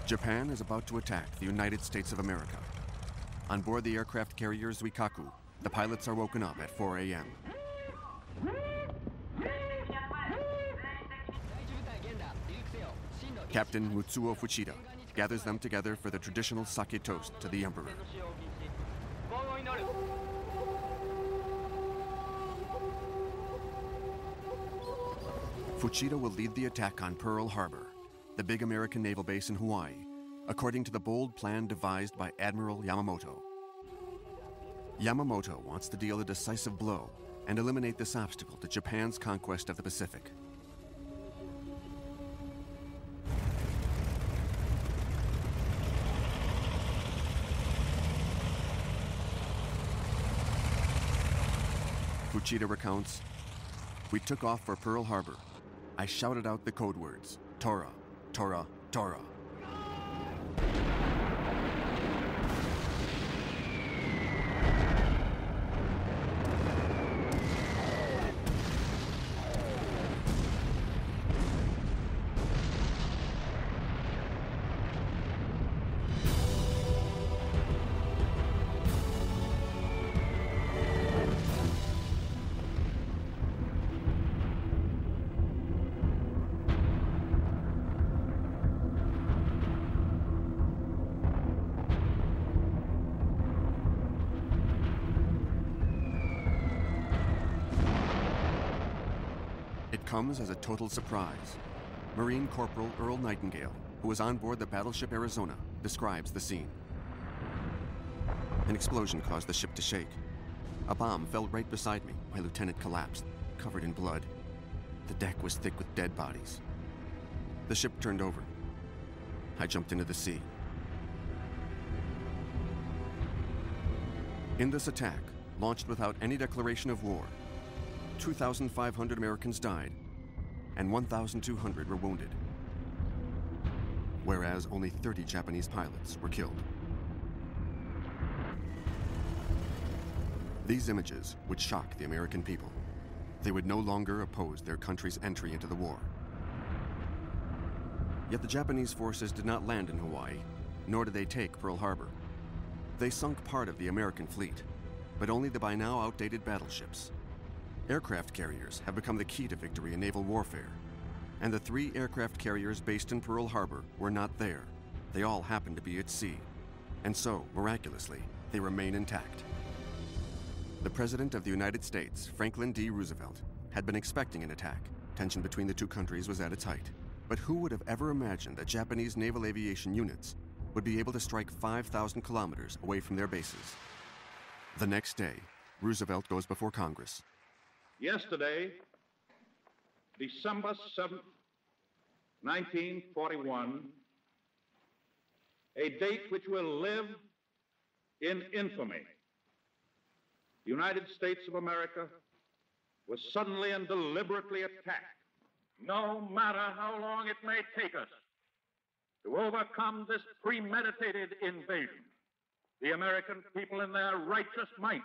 Japan is about to attack the United States of America. On board the aircraft carrier Zuikaku, the pilots are woken up at 4 a.m. Captain Mutsuo Fuchida gathers them together for the traditional sake toast to the emperor. Fuchida will lead the attack on Pearl Harbor, the big American naval base in Hawaii, according to the bold plan devised by Admiral Yamamoto. Yamamoto wants to deal a decisive blow and eliminate this obstacle to Japan's conquest of the Pacific. Fuchida recounts, "We took off for Pearl Harbor. I shouted out the code words, Tora, Tora, Tora. Comes as a total surprise. Marine Corporal Earl Nightingale, who was on board the battleship Arizona, describes the scene. An explosion caused the ship to shake. A bomb fell right beside me. My lieutenant collapsed, covered in blood. The deck was thick with dead bodies. The ship turned over. I jumped into the sea. In this attack, launched without any declaration of war, 2,500 Americans died and 1,200 were wounded, whereas only 30 Japanese pilots were killed. These images would shock the American people. They would no longer oppose their country's entry into the war. Yet the Japanese forces did not land in Hawaii, nor did they take Pearl Harbor. They sunk part of the American fleet, but only the by now outdated battleships. Aircraft carriers have become the key to victory in naval warfare, and the 3 aircraft carriers based in Pearl Harbor were not there. They all happened to be at sea, and so, miraculously, they remain intact. The President of the United States, Franklin D. Roosevelt, had been expecting an attack. Tension between the two countries was at its height. But who would have ever imagined that Japanese naval aviation units would be able to strike 5,000 kilometers away from their bases? The next day, Roosevelt goes before Congress. Yesterday, December 7th, 1941, a date which will live in infamy. The United States of America was suddenly and deliberately attacked. No matter how long it may take us to overcome this premeditated invasion, the American people in their righteous might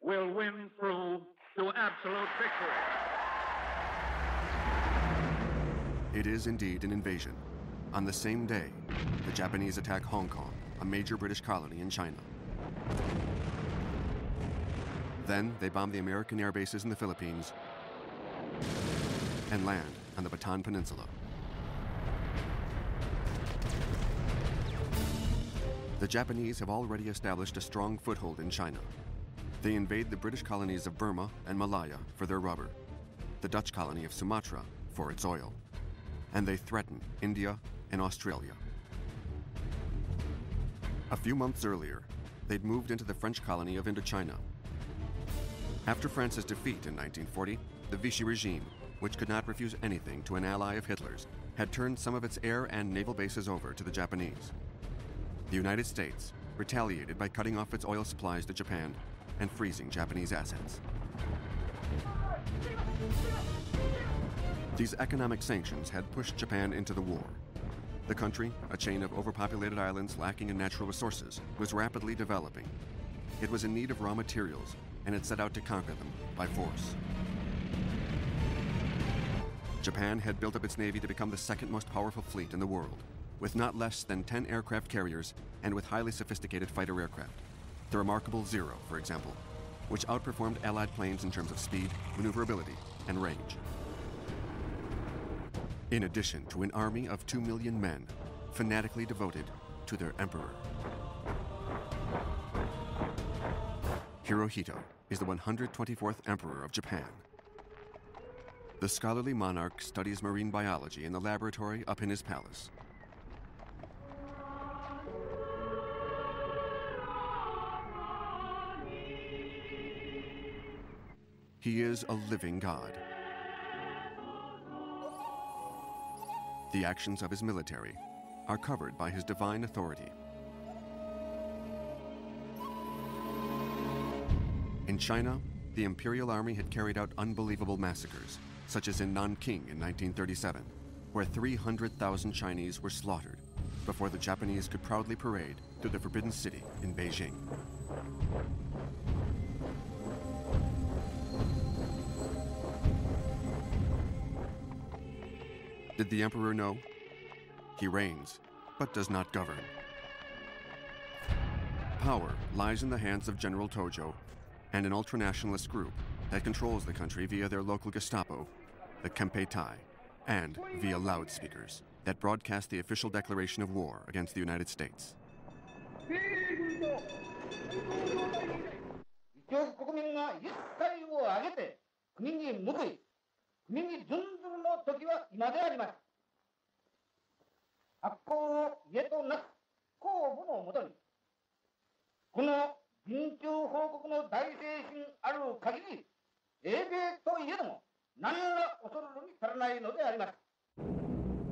will win through to absolute victory. It is indeed an invasion. On the same day, the Japanese attack Hong Kong, a major British colony in China. Then they bomb the American air bases in the Philippines and land on the Bataan Peninsula. The Japanese have already established a strong foothold in China. They invade the British colonies of Burma and Malaya for their rubber, the Dutch colony of Sumatra for its oil, and they threaten India and Australia. A few months earlier, they'd moved into the French colony of Indochina. After France's defeat in 1940, the Vichy regime, which could not refuse anything to an ally of Hitler's, had turned some of its air and naval bases over to the Japanese. The United States retaliated by cutting off its oil supplies to Japan and freezing Japanese assets. These economic sanctions had pushed Japan into the war. The country, a chain of overpopulated islands lacking in natural resources, was rapidly developing. It was in need of raw materials, and it set out to conquer them by force. Japan had built up its navy to become the second most powerful fleet in the world. with not less than 10 aircraft carriers and with highly sophisticated fighter aircraft. The remarkable Zero, for example, which outperformed Allied planes in terms of speed, maneuverability, and range. In addition to an army of 2 million men fanatically devoted to their emperor. Hirohito is the 124th emperor of Japan. The scholarly monarch studies marine biology in the laboratory up in his palace. He is a living god. The actions of his military are covered by his divine authority. In China, the Imperial Army had carried out unbelievable massacres, such as in Nanking in 1937, where 300,000 Chinese were slaughtered before the Japanese could proudly parade through the Forbidden City in Beijing. Did the emperor know? He reigns, but does not govern. Power lies in the hands of General Tojo and an ultranationalist group that controls the country via their local Gestapo, the Kempeitai, and via loudspeakers that broadcast the official declaration of war against the United States.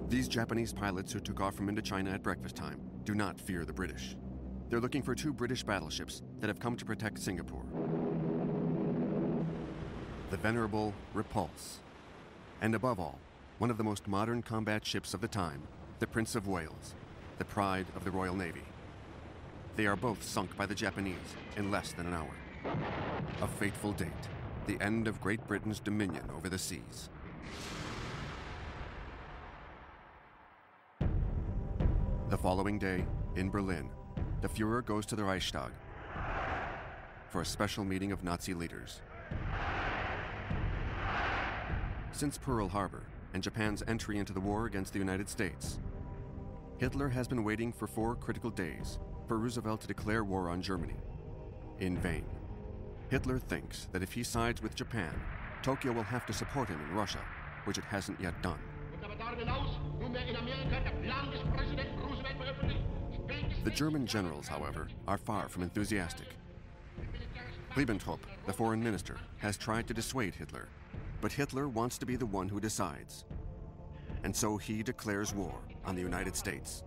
These Japanese pilots who took off from Indochina at breakfast time do not fear the British. They're looking for 2 British battleships that have come to protect Singapore. The venerable Repulse. And above all, one of the most modern combat ships of the time, the Prince of Wales, the pride of the Royal Navy. They are both sunk by the Japanese in less than an hour. A fateful date, the end of Great Britain's dominion over the seas. The following day, in Berlin, the Fuhrer goes to the Reichstag for a special meeting of Nazi leaders. Since Pearl Harbor and Japan's entry into the war against the United States, Hitler has been waiting for 4 critical days for Roosevelt to declare war on Germany. In vain. Hitler thinks that if he sides with Japan, Tokyo will have to support him in Russia, which it hasn't yet done. The German generals, however, are far from enthusiastic. Ribbentrop, the foreign minister, has tried to dissuade Hitler, but Hitler wants to be the one who decides. And so he declares war on the United States.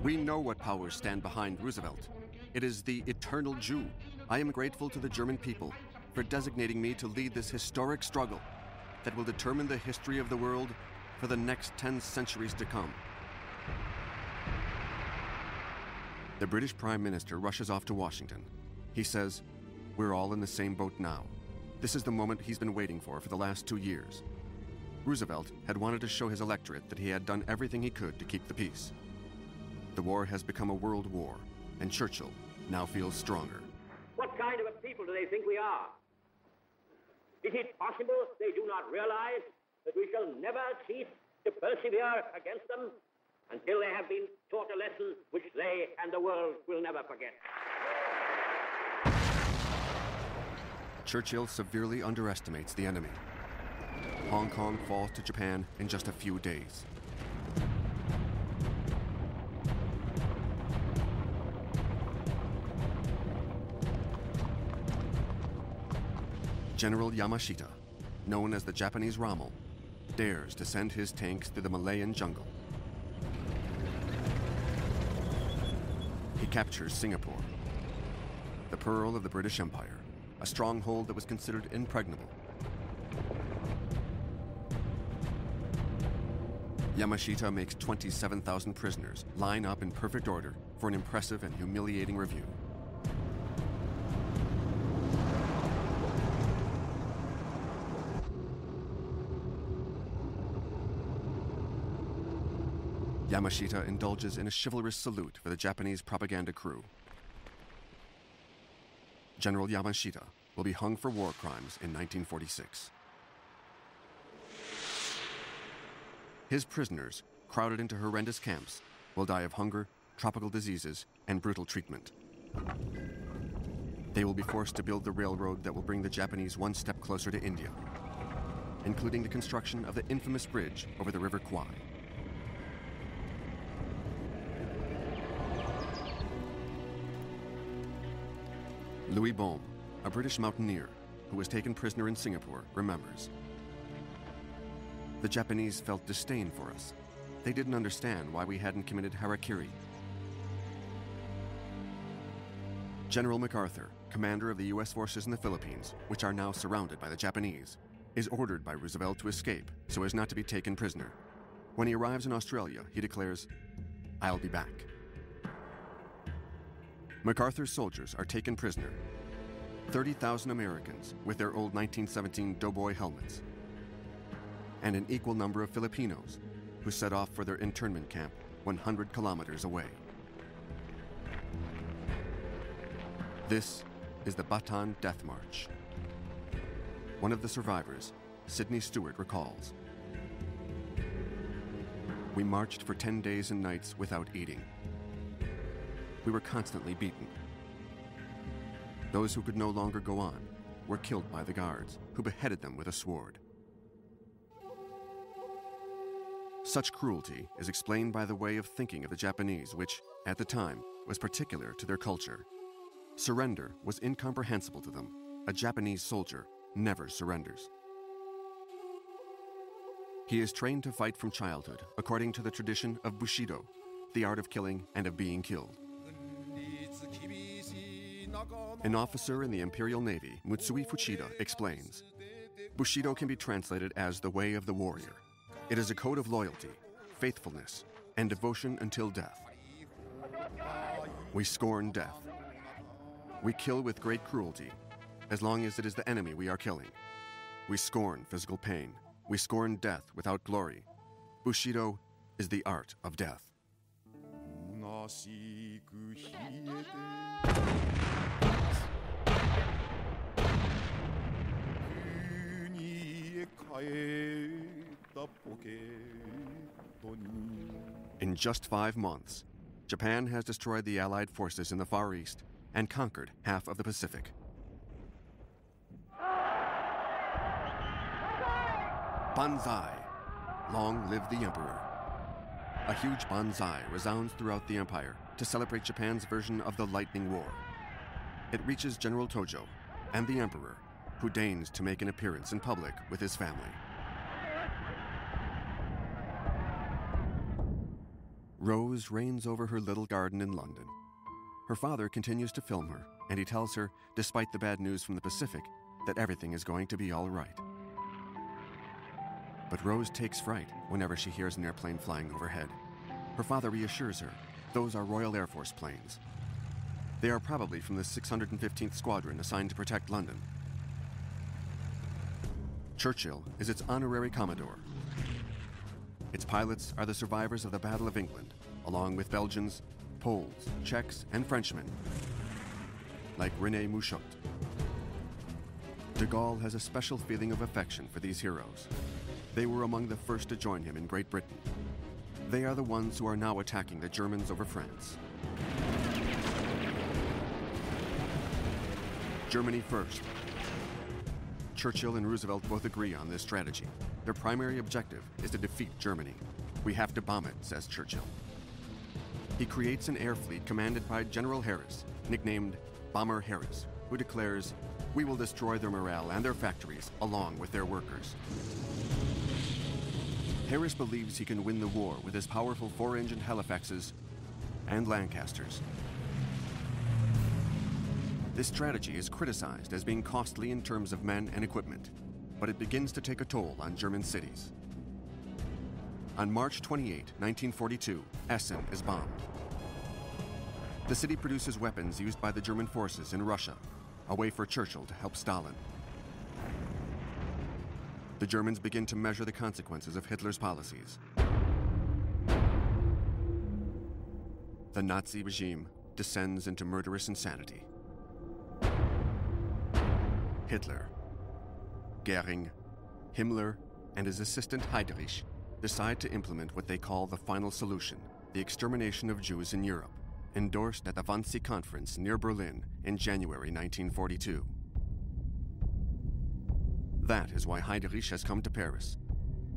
We know what powers stand behind Roosevelt. It is the eternal Jew. I am grateful to the German people for designating me to lead this historic struggle that will determine the history of the world for the next 10 centuries to come. The British Prime Minister rushes off to Washington. He says, "We're all in the same boat now. This is the moment he's been waiting for the last 2 years." Roosevelt had wanted to show his electorate that he had done everything he could to keep the peace. The war has become a world war, and Churchill now feels stronger. What kind of a people do they think we are? Is it possible they do not realize that we shall never cease to persevere against them until they have been taught a lesson which they and the world will never forget? Churchill severely underestimates the enemy. Hong Kong falls to Japan in just a few days. General Yamashita, known as the Japanese Rommel, dares to send his tanks through the Malayan jungle. He captures Singapore, the pearl of the British Empire, a stronghold that was considered impregnable. Yamashita makes 27,000 prisoners line up in perfect order for an impressive and humiliating review. Yamashita indulges in a chivalrous salute for the Japanese propaganda crew. General Yamashita will be hung for war crimes in 1946. His prisoners, crowded into horrendous camps, will die of hunger, tropical diseases, and brutal treatment. They will be forced to build the railroad that will bring the Japanese one step closer to India, including the construction of the infamous bridge over the River Kwai. Louis Baume, a British mountaineer who was taken prisoner in Singapore, remembers. The Japanese felt disdain for us. They didn't understand why we hadn't committed harakiri. General MacArthur, commander of the U.S. forces in the Philippines, which are now surrounded by the Japanese, is ordered by Roosevelt to escape so as not to be taken prisoner. When he arrives in Australia, he declares, "I'll be back." MacArthur's soldiers are taken prisoner. 30,000 Americans with their old 1917 doughboy helmets, and an equal number of Filipinos who set off for their internment camp 100 kilometers away. This is the Bataan Death March. One of the survivors, Sidney Stewart, recalls, "We marched for 10 days and nights without eating. We were constantly beaten. Those who could no longer go on were killed by the guards, who beheaded them with a sword." Such cruelty is explained by the way of thinking of the Japanese, which, at the time, was particular to their culture. Surrender was incomprehensible to them. A Japanese soldier never surrenders. He is trained to fight from childhood, according to the tradition of Bushido, the art of killing and of being killed. An officer in the Imperial Navy, Mutsui Fuchida, explains, "Bushido can be translated as the way of the warrior. It is a code of loyalty, faithfulness, and devotion until death. We scorn death. We kill with great cruelty, as long as it is the enemy we are killing. We scorn physical pain. We scorn death without glory. Bushido is the art of death." In just 5 months, Japan has destroyed the Allied forces in the Far East and conquered half of the Pacific. Banzai! Long live the Emperor! A huge banzai resounds throughout the empire to celebrate Japan's version of the Lightning War. It reaches General Tojo and the Emperor, who deigns to make an appearance in public with his family. Rose reigns over her little garden in London. Her father continues to film her, and he tells her, despite the bad news from the Pacific, that everything is going to be all right. But Rose takes fright whenever she hears an airplane flying overhead. Her father reassures her, those are Royal Air Force planes. They are probably from the 615th Squadron assigned to protect London. Churchill is its honorary Commodore. Its pilots are the survivors of the Battle of England, along with Belgians, Poles, Czechs, and Frenchmen, like René Mouchot. De Gaulle has a special feeling of affection for these heroes. They were among the first to join him in Great Britain. They are the ones who are now attacking the Germans over France. Germany first. Churchill and Roosevelt both agree on this strategy. Their primary objective is to defeat Germany. "We have to bomb it," says Churchill. He creates an air fleet commanded by General Harris, nicknamed Bomber Harris, who declares, "We will destroy their morale and their factories along with their workers." Harris believes he can win the war with his powerful 4-engine Halifaxes and Lancasters. This strategy is criticized as being costly in terms of men and equipment, but it begins to take a toll on German cities. On March 28, 1942, Essen is bombed. The city produces weapons used by the German forces in Russia, a way for Churchill to help Stalin. The Germans begin to measure the consequences of Hitler's policies. the Nazi regime descends into murderous insanity. Hitler, Goering, Himmler, and his assistant Heydrich decide to implement what they call the final solution, the extermination of Jews in Europe, endorsed at the Wannsee Conference near Berlin in January 1942. That is why Heydrich has come to Paris,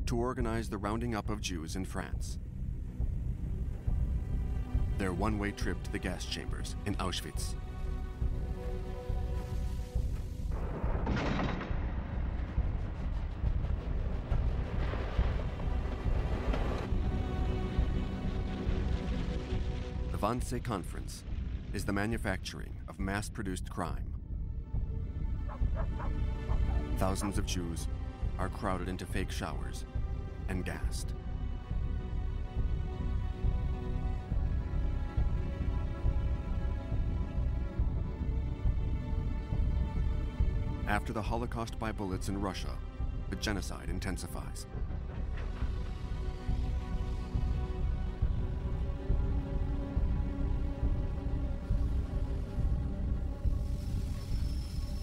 to organize the rounding up of Jews in France. Their one-way trip to the gas chambers in Auschwitz. The Wannsee Conference is the manufacturing of mass-produced crime. Thousands of Jews are crowded into fake showers and gassed. After the Holocaust by bullets in Russia, the genocide intensifies.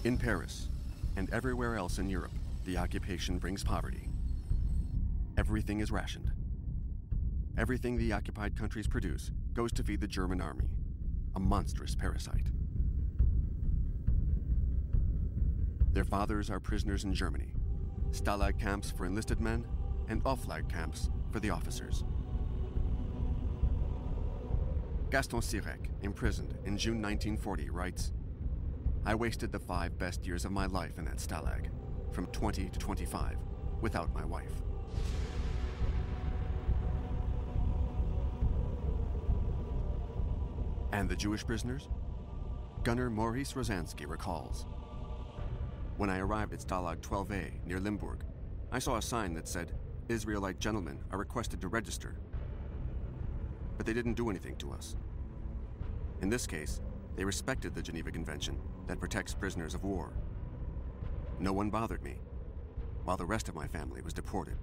In Paris, and everywhere else in Europe, the occupation brings poverty. Everything is rationed. Everything the occupied countries produce goes to feed the German army, a monstrous parasite. Their fathers are prisoners in Germany, Stalag camps for enlisted men and Oflag camps for the officers. Gaston Sirek, imprisoned in June 1940, writes, "I wasted the 5 best years of my life in that Stalag, from 20 to 25, without my wife." And the Jewish prisoners? Gunner Maurice Rosansky recalls, "When I arrived at Stalag 12A near Limburg, I saw a sign that said, 'Israelite gentlemen are requested to register.' But they didn't do anything to us. In this case, they respected the Geneva Convention that protects prisoners of war. No one bothered me, while the rest of my family was deported."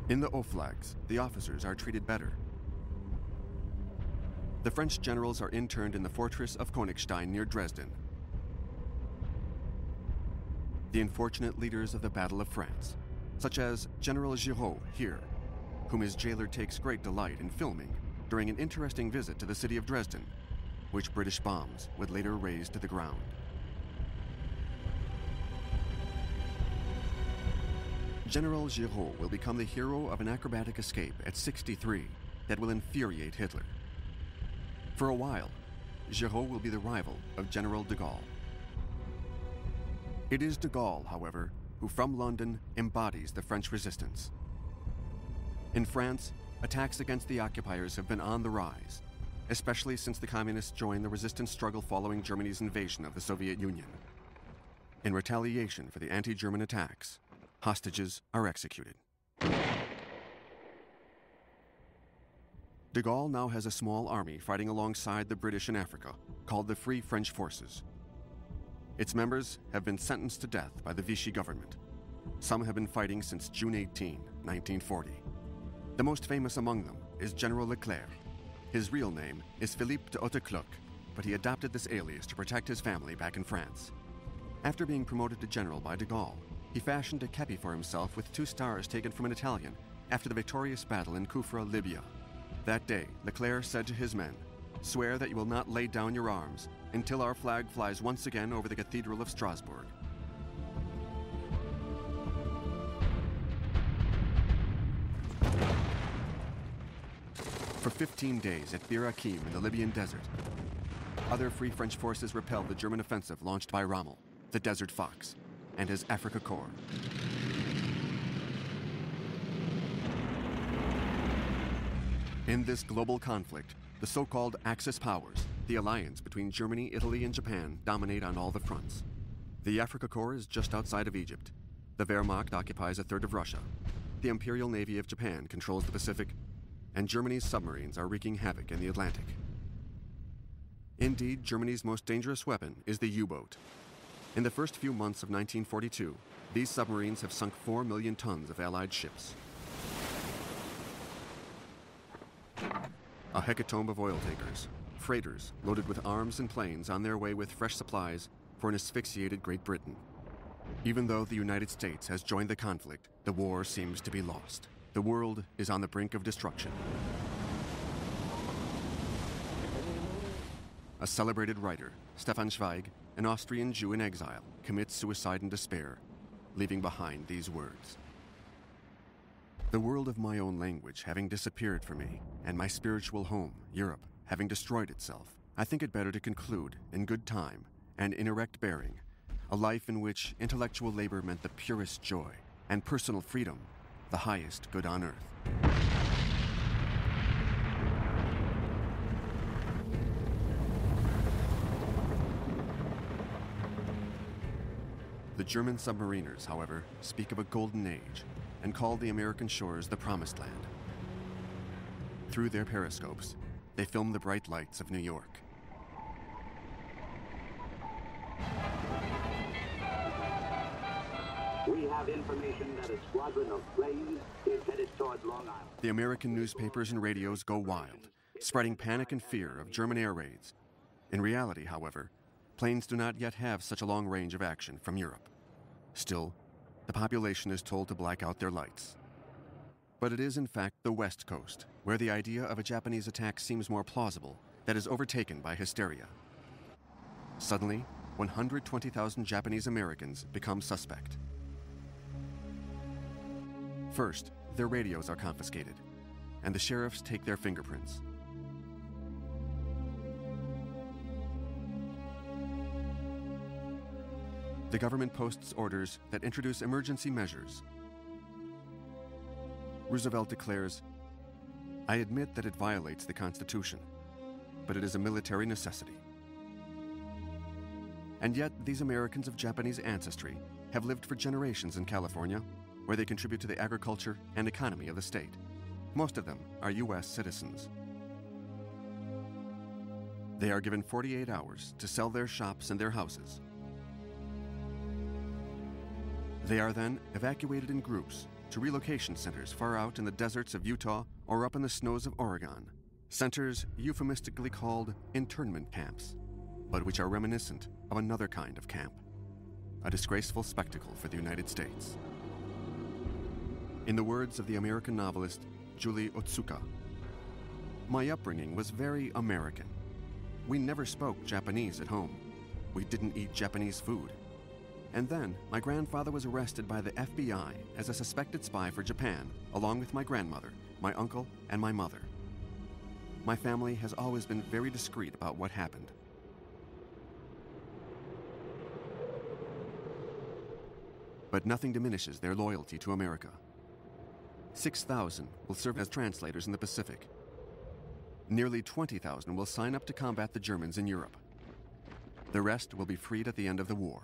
In the Oflags, the officers are treated better. The French generals are interned in the fortress of Königstein near Dresden. The unfortunate leaders of the Battle of France, such as General Giraud here, whom his jailer takes great delight in filming during an interesting visit to the city of Dresden, which British bombs would later raze to the ground. General Giraud will become the hero of an acrobatic escape at 63 that will infuriate Hitler. For a while, Giraud will be the rival of General de Gaulle. It is de Gaulle, however, who from London embodies the French resistance. In France, attacks against the occupiers have been on the rise, especially since the communists joined the resistance struggle following Germany's invasion of the Soviet Union. In retaliation for the anti-German attacks, hostages are executed. De Gaulle now has a small army fighting alongside the British in Africa, called the Free French Forces. Its members have been sentenced to death by the Vichy government. Some have been fighting since June 18, 1940. The most famous among them is General Leclerc. His real name is Philippe de Hautecloque, but he adopted this alias to protect his family back in France. After being promoted to general by de Gaulle, he fashioned a kepi for himself with 2 stars taken from an Italian after the victorious battle in Kufra, Libya. That day, Leclerc said to his men, "Swear that you will not lay down your arms until our flag flies once again over the Cathedral of Strasbourg." For 15 days at Bir Hakeim in the Libyan desert, other Free French forces repelled the German offensive launched by Rommel, the Desert Fox, and his Afrika Korps. In this global conflict, the so-called Axis powers, the alliance between Germany, Italy, and Japan, dominate on all the fronts. The Afrika Korps is just outside of Egypt. The Wehrmacht occupies a third of Russia. The Imperial Navy of Japan controls the Pacific, and Germany's submarines are wreaking havoc in the Atlantic. Indeed, Germany's most dangerous weapon is the U-boat. In the first few months of 1942, these submarines have sunk 4 million tons of Allied ships. A hecatomb of oil tankers, freighters loaded with arms and planes on their way with fresh supplies for an asphyxiated Great Britain. Even though the United States has joined the conflict, the war seems to be lost. The world is on the brink of destruction. A celebrated writer, Stefan Zweig, an Austrian Jew in exile, commits suicide in despair, leaving behind these words. The world of my own language having disappeared for me, and my spiritual home, Europe, having destroyed itself, I think it better to conclude, in good time and in erect bearing, a life in which intellectual labor meant the purest joy, and personal freedom the highest good on earth. The German submariners, however, speak of a golden age and call the American shores the Promised Land. Through their periscopes, they film the bright lights of New York. We have information that a squadron of planes is headed toward Long Island. The American newspapers and radios go wild, spreading panic and fear of German air raids. In reality, however, planes do not yet have such a long range of action from Europe. Still, the population is told to black out their lights. But it is in fact the West Coast, where the idea of a Japanese attack seems more plausible, that is overtaken by hysteria. Suddenly, 120,000 Japanese Americans become suspect. First, their radios are confiscated, and the sheriffs take their fingerprints. The government posts orders that introduce emergency measures. Roosevelt declares, "I admit that it violates the Constitution, but it is a military necessity." And yet, these Americans of Japanese ancestry have lived for generations in California, where they contribute to the agriculture and economy of the state. Most of them are U.S. citizens. They are given 48 hours to sell their shops and their houses. They are then evacuated in groups to relocation centers far out in the deserts of Utah or up in the snows of Oregon, centers euphemistically called internment camps, but which are reminiscent of another kind of camp, a disgraceful spectacle for the United States. In the words of the American novelist Julie Otsuka, "My upbringing was very American. We never spoke Japanese at home. We didn't eat Japanese food. And then, my grandfather was arrested by the FBI as a suspected spy for Japan, along with my grandmother, my uncle, and my mother. My family has always been very discreet about what happened." But nothing diminishes their loyalty to America. 6,000 will serve as translators in the Pacific. Nearly 20,000 will sign up to combat the Germans in Europe. The rest will be freed at the end of the war.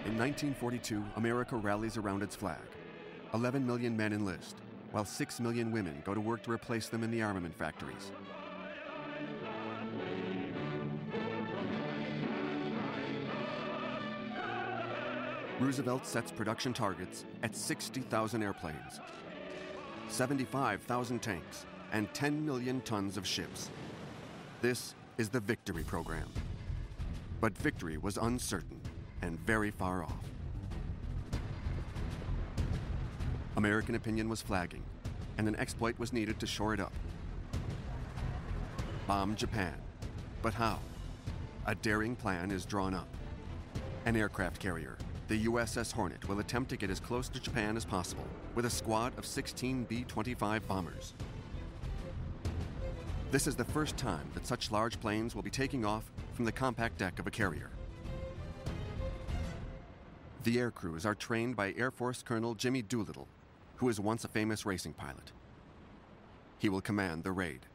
In 1942, America rallies around its flag. 11 million men enlist, while 6 million women go to work to replace them in the armament factories. Roosevelt sets production targets at 60,000 airplanes, 75,000 tanks, and 10 million tons of ships. This is the Victory Program. But victory was uncertain and very far off. American opinion was flagging, and an exploit was needed to shore it up. Bomb Japan. But how? A daring plan is drawn up. An aircraft carrier, the USS Hornet, will attempt to get as close to Japan as possible with a squad of 16 B-25 bombers. This is the first time that such large planes will be taking off from the compact deck of a carrier. The air crews are trained by Air Force Colonel Jimmy Doolittle, who was once a famous racing pilot. He will command the raid.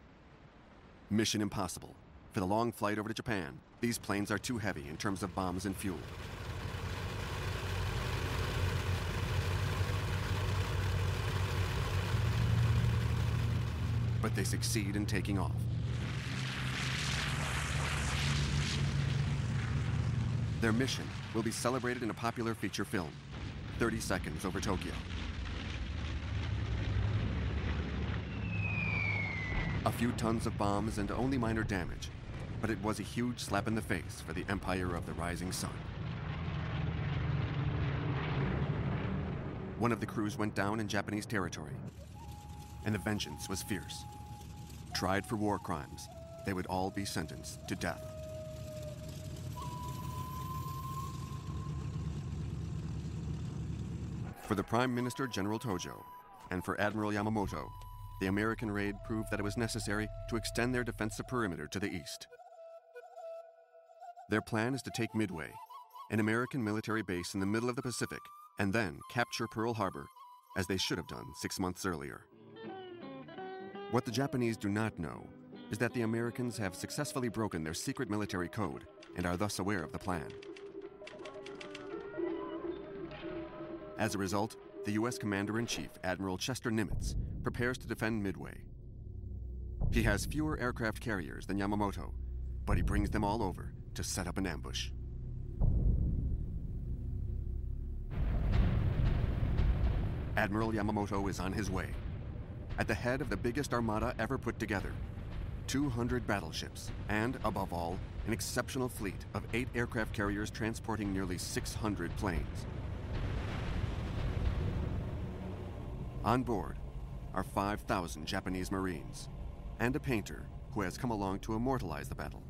Mission impossible. For the long flight over to Japan, these planes are too heavy in terms of bombs and fuel. But they succeed in taking off. Their mission will be celebrated in a popular feature film, 30 Seconds Over Tokyo. A few tons of bombs and only minor damage, but it was a huge slap in the face for the Empire of the Rising Sun. One of the crews went down in Japanese territory, and the vengeance was fierce. Tried for war crimes, they would all be sentenced to death. For the Prime Minister, General Tojo, and for Admiral Yamamoto, the American raid proved that it was necessary to extend their defensive perimeter to the east. Their plan is to take Midway, an American military base in the middle of the Pacific, and then capture Pearl Harbor, as they should have done 6 months earlier. What the Japanese do not know is that the Americans have successfully broken their secret military code and are thus aware of the plan. As a result, the U.S. Commander-in-Chief, Admiral Chester Nimitz, prepares to defend Midway. He has fewer aircraft carriers than Yamamoto, but he brings them all over to set up an ambush. Admiral Yamamoto is on his way, at the head of the biggest armada ever put together, 200 battleships, and, above all, an exceptional fleet of 8 aircraft carriers transporting nearly 600 planes. On board are 5,000 Japanese Marines, and a painter who has come along to immortalize the battle,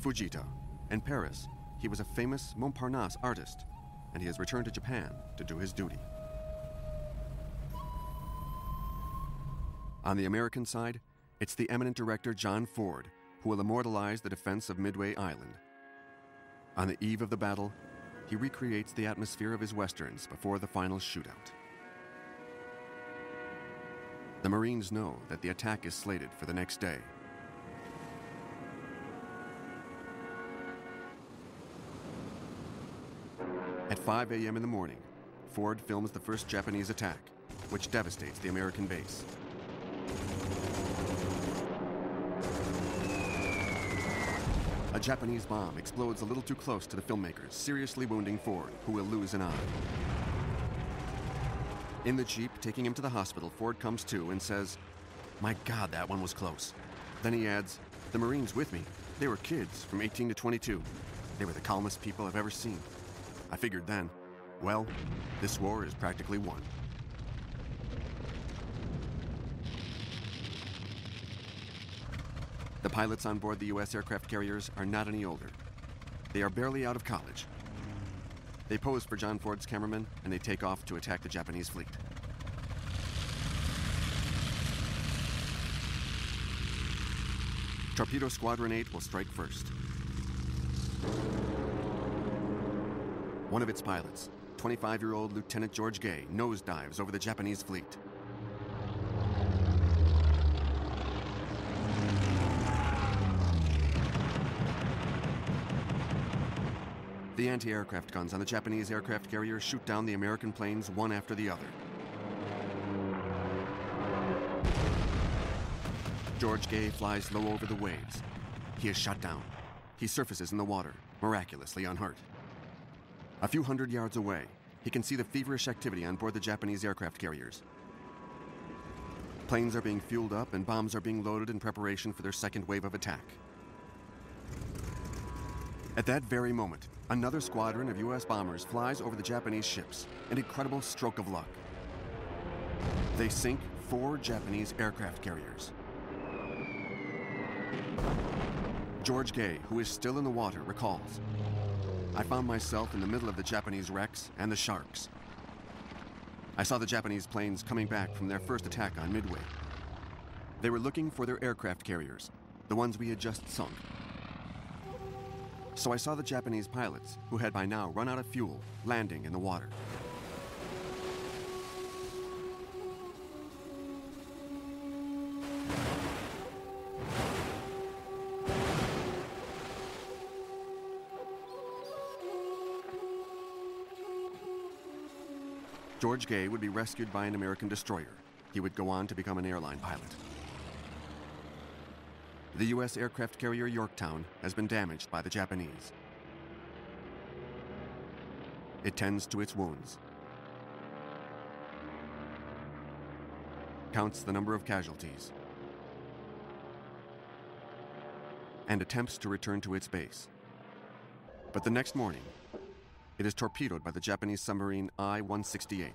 Fujita. In Paris, he was a famous Montparnasse artist, and he has returned to Japan to do his duty. On the American side, it's the eminent director John Ford who will immortalize the defense of Midway Island. On the eve of the battle, he recreates the atmosphere of his westerns before the final shootout. The Marines know that the attack is slated for the next day. At 5 a.m. in the morning, Ford films the first Japanese attack, which devastates the American base. A Japanese bomb explodes a little too close to the filmmakers, seriously wounding Ford, who will lose an eye. In the Jeep, taking him to the hospital, Ford comes to and says, "My God, that one was close." Then he adds, "The Marines with me, they were kids from 18 to 22. They were the calmest people I've ever seen." I figured then, well, this war is practically won. The pilots on board the U.S. aircraft carriers are not any older. They are barely out of college. They pose for John Ford's cameraman, and they take off to attack the Japanese fleet. Torpedo Squadron 8 will strike first. One of its pilots, 25-year-old Lieutenant George Gay, nosedives over the Japanese fleet. The anti-aircraft guns on the Japanese aircraft carriers shoot down the American planes one after the other. George Gay flies low over the waves. He is shot down. He surfaces in the water, miraculously unhurt. A few hundred yards away, he can see the feverish activity on board the Japanese aircraft carriers. Planes are being fueled up and bombs are being loaded in preparation for their second wave of attack. At that very moment, another squadron of U.S. bombers flies over the Japanese ships, an incredible stroke of luck. They sink 4 Japanese aircraft carriers. George Gay, who is still in the water, recalls, "I found myself in the middle of the Japanese wrecks and the sharks. I saw the Japanese planes coming back from their first attack on Midway. They were looking for their aircraft carriers, the ones we had just sunk. So I saw the Japanese pilots, who had by now run out of fuel, landing in the water. George Gay would be rescued by an American destroyer. He would go on to become an airline pilot. The U.S. aircraft carrier Yorktown has been damaged by the Japanese. It tends to its wounds, counts the number of casualties, and attempts to return to its base. But the next morning, it is torpedoed by the Japanese submarine I-168.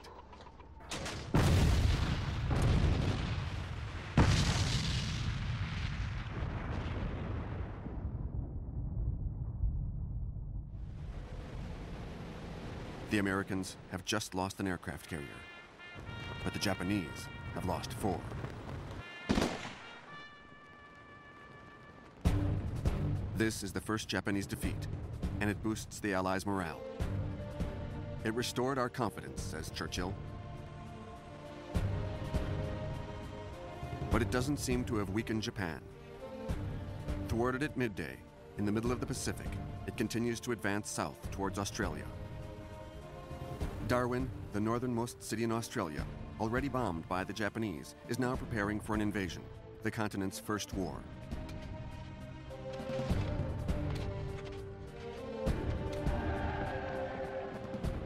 The Americans have just lost an aircraft carrier, but the Japanese have lost 4. This is the first Japanese defeat, and it boosts the Allies' morale. It restored our confidence, says Churchill. But it doesn't seem to have weakened Japan. Thwarted at midday, in the middle of the Pacific, it continues to advance south towards Australia. Darwin, the northernmost city in Australia, already bombed by the Japanese, is now preparing for an invasion, the continent's first war.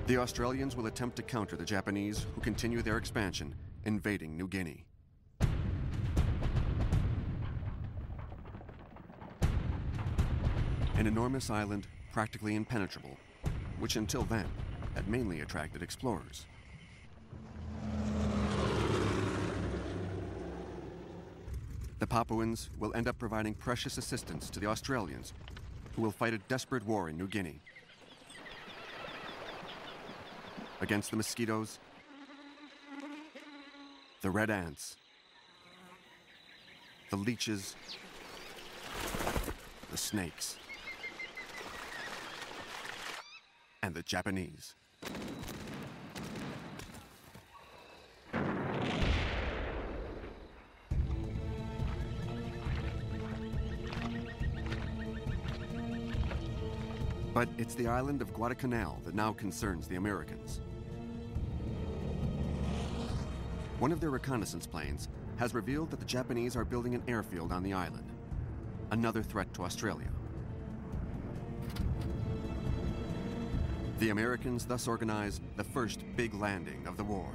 The Australians will attempt to counter the Japanese, who continue their expansion, invading New Guinea. An enormous island, practically impenetrable, which until then had mainly attracted explorers. The Papuans will end up providing precious assistance to the Australians, who will fight a desperate war in New Guinea. Against the mosquitoes, the red ants, the leeches, the snakes, and the Japanese. But it's the island of Guadalcanal that now concerns the Americans. One of their reconnaissance planes has revealed that the Japanese are building an airfield on the island, another threat to Australia. The Americans thus organize the first big landing of the war.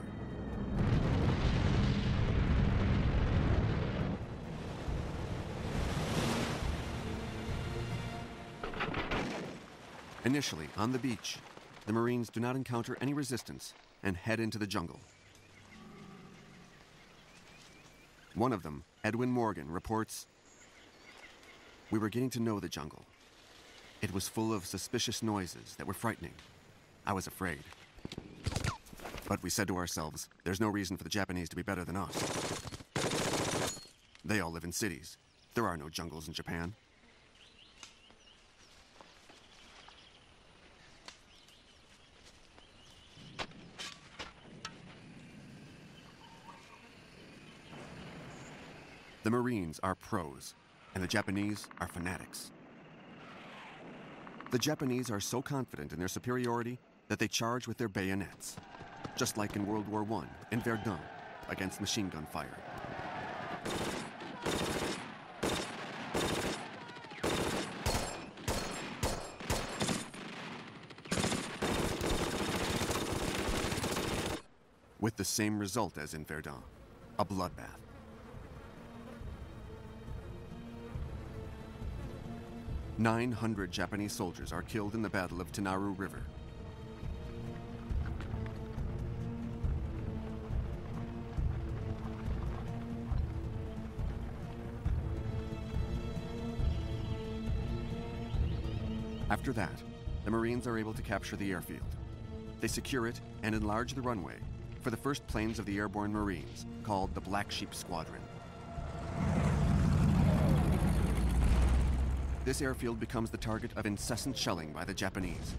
Initially, on the beach, the Marines do not encounter any resistance and head into the jungle. One of them, Edwin Morgan, reports, "We were getting to know the jungle. It was full of suspicious noises that were frightening. I was afraid. But we said to ourselves, there's no reason for the Japanese to be better than us. They all live in cities. There are no jungles in Japan." The Marines are pros, and the Japanese are fanatics. The Japanese are so confident in their superiority that they charge with their bayonets, just like in World War I in Verdun against machine gun fire. With the same result as in Verdun, a bloodbath. "900 Japanese soldiers are killed in the Battle of Tanaru River. After that, the Marines are able to capture the airfield. They secure it and enlarge the runway for the first planes of the Airborne Marines, called the Black Sheep Squadron. This airfield becomes the target of incessant shelling by the Japanese.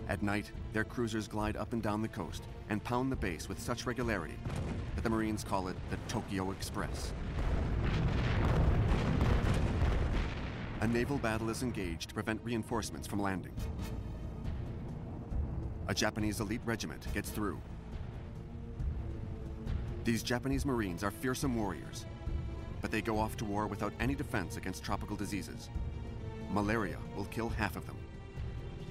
At night, their cruisers glide up and down the coast and pound the base with such regularity that the Marines call it the Tokyo Express. A naval battle is engaged to prevent reinforcements from landing. A Japanese elite regiment gets through. These Japanese Marines are fearsome warriors, but they go off to war without any defense against tropical diseases. Malaria will kill half of them.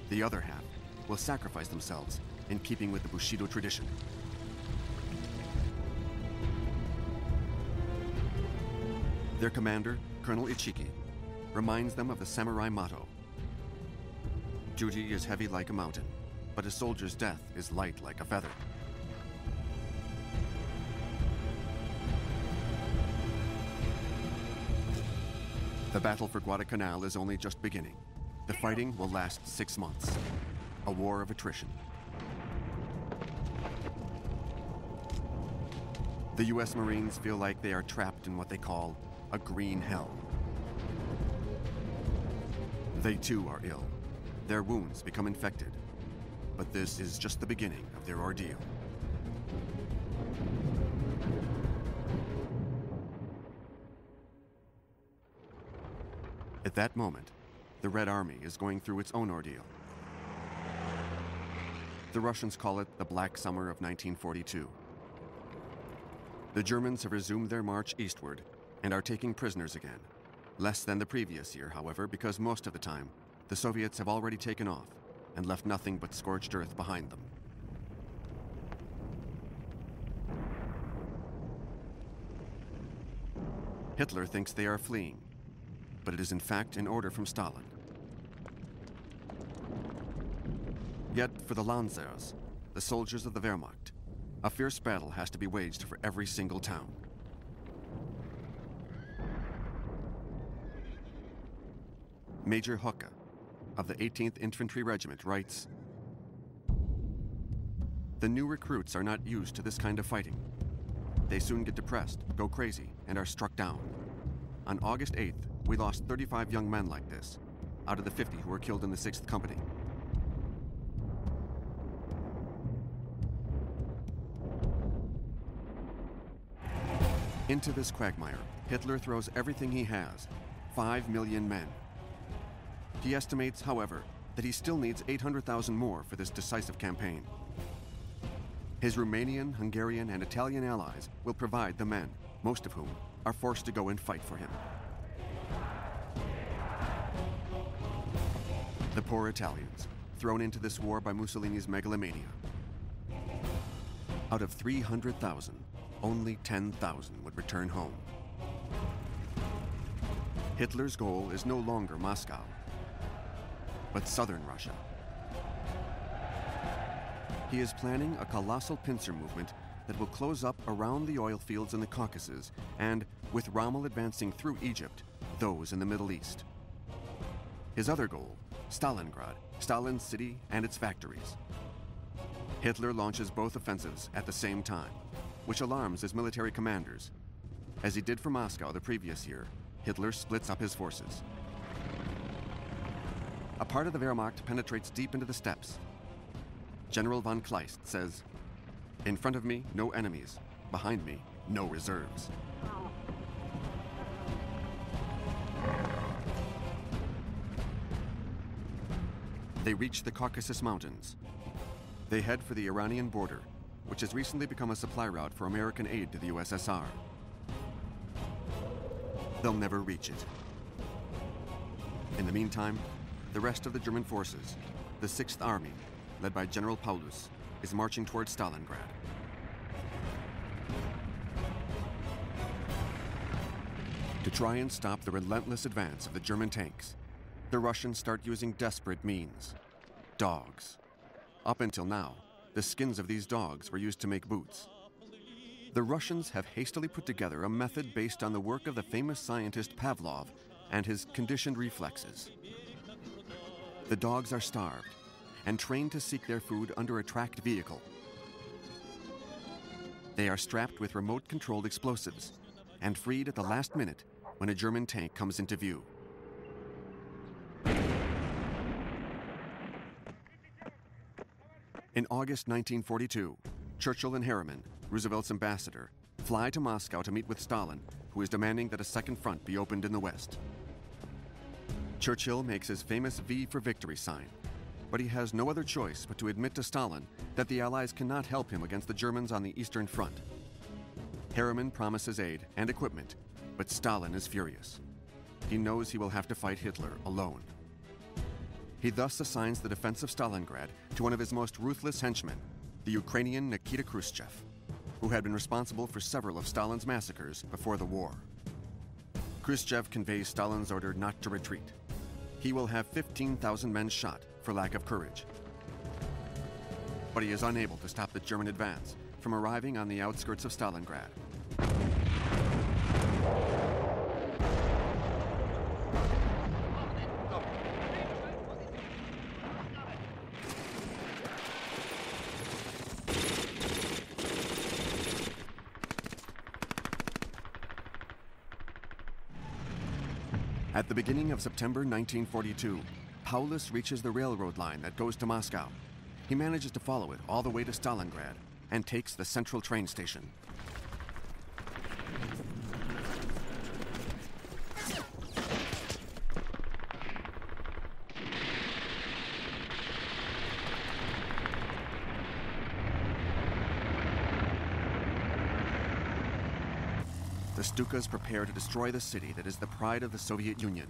The other half will sacrifice themselves in keeping with the Bushido tradition. Their commander, Colonel Ichiki, reminds them of the samurai motto. Duty is heavy like a mountain, but a soldier's death is light like a feather. The battle for Guadalcanal is only just beginning. The fighting will last 6 months. A war of attrition. The U.S. Marines feel like they are trapped in what they call a green hell. They too are ill. Their wounds become infected. But this is just the beginning of their ordeal. At that moment, the Red Army is going through its own ordeal. The Russians call it the Black Summer of 1942. The Germans have resumed their march eastward and are taking prisoners again. Less than the previous year, however, because most of the time, the Soviets have already taken off and left nothing but scorched earth behind them. Hitler thinks they are fleeing, but it is in fact an order from Stalin. Yet for the Lancers, the soldiers of the Wehrmacht, a fierce battle has to be waged for every single town. Major Hucke of the 18th Infantry Regiment writes, "The new recruits are not used to this kind of fighting. They soon get depressed, go crazy, and are struck down. On August 8th, we lost 35 young men like this, out of the 50 who were killed in the 6th Company. Into this quagmire, Hitler throws everything he has, 5 million men. He estimates, however, that he still needs 800,000 more for this decisive campaign. His Romanian, Hungarian, and Italian allies will provide the men, most of whom are forced to go and fight for him. The poor Italians, thrown into this war by Mussolini's megalomania. Out of 300,000, only 10,000 would return home. Hitler's goal is no longer Moscow, but southern Russia. He is planning a colossal pincer movement that will close up around the oil fields in the Caucasus and, with Rommel advancing through Egypt, those in the Middle East. His other goal, Stalingrad, Stalin's city and its factories. Hitler launches both offensives at the same time, which alarms his military commanders. As he did for Moscow the previous year, Hitler splits up his forces. A part of the Wehrmacht penetrates deep into the steppes. General von Kleist says, "In front of me, no enemies. Behind me, no reserves." They reach the Caucasus Mountains. They head for the Iranian border, which has recently become a supply route for American aid to the USSR. They'll never reach it. In the meantime, the rest of the German forces, the 6th Army, led by General Paulus, is marching toward Stalingrad. To try and stop the relentless advance of the German tanks, the Russians start using desperate means. Dogs. Up until now, the skins of these dogs were used to make boots. The Russians have hastily put together a method based on the work of the famous scientist Pavlov and his conditioned reflexes. The dogs are starved and trained to seek their food under a tracked vehicle. They are strapped with remote-controlled explosives and freed at the last minute when a German tank comes into view. In August 1942, Churchill and Harriman, Roosevelt's ambassador, fly to Moscow to meet with Stalin, who is demanding that a second front be opened in the West. Churchill makes his famous V for victory sign, but he has no other choice but to admit to Stalin that the Allies cannot help him against the Germans on the Eastern Front. Harriman promises aid and equipment, but Stalin is furious. He knows he will have to fight Hitler alone. He thus assigns the defense of Stalingrad to one of his most ruthless henchmen, the Ukrainian Nikita Khrushchev, who had been responsible for several of Stalin's massacres before the war. Khrushchev conveys Stalin's order not to retreat. He will have 15,000 men shot for lack of courage. But he is unable to stop the German advance from arriving on the outskirts of Stalingrad. At the beginning of September 1942, Paulus reaches the railroad line that goes to Moscow. He manages to follow it all the way to Stalingrad and takes the central train station. The Stukas prepare to destroy the city that is the pride of the Soviet Union,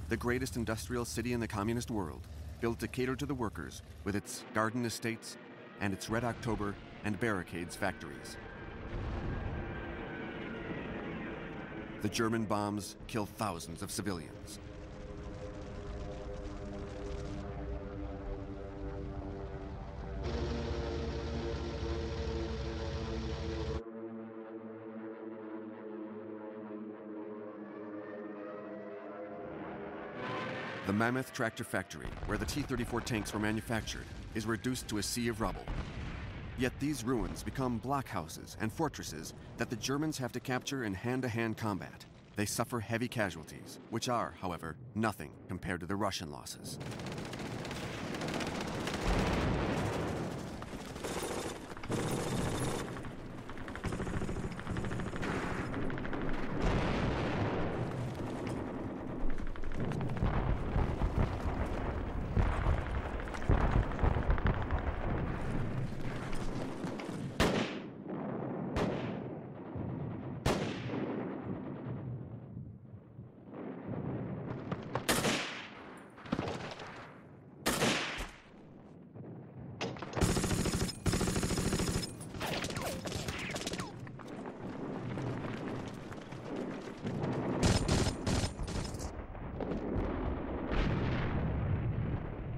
the greatest industrial city in the communist world, built to cater to the workers with its garden estates and its Red October and barricades factories. The German bombs kill thousands of civilians. The Mammoth tractor factory, where the T-34 tanks were manufactured, is reduced to a sea of rubble. Yet these ruins become blockhouses and fortresses that the Germans have to capture in hand-to-hand combat. They suffer heavy casualties, which are, however, nothing compared to the Russian losses.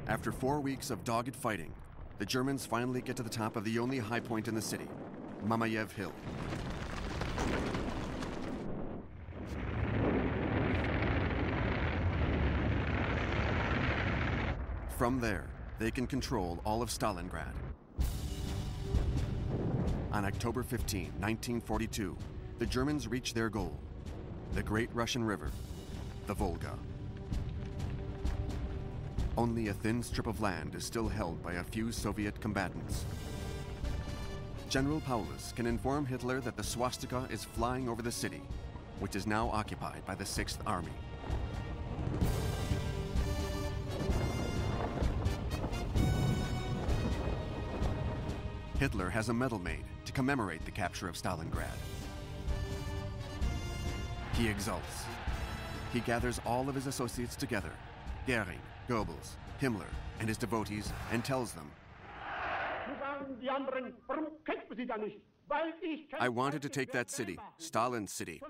After 4 weeks of dogged fighting, the Germans finally get to the top of the only high point in the city, Mamayev Hill. From there, they can control all of Stalingrad. On October 15, 1942, the Germans reach their goal, the Great Russian River, the Volga. Only a thin strip of land is still held by a few Soviet combatants. General Paulus can inform Hitler that the swastika is flying over the city, which is now occupied by the 6th Army. Hitler has a medal made to commemorate the capture of Stalingrad. He exults. He gathers all of his associates together, Goering, Goebbels, Himmler, and his devotees, and tells them, I wanted to take that city, Stalin's city.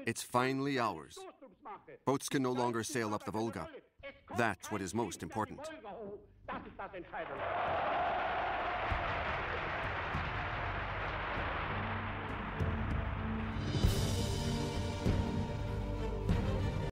It's finally ours. Boats can no longer sail up the Volga. That's what is most important.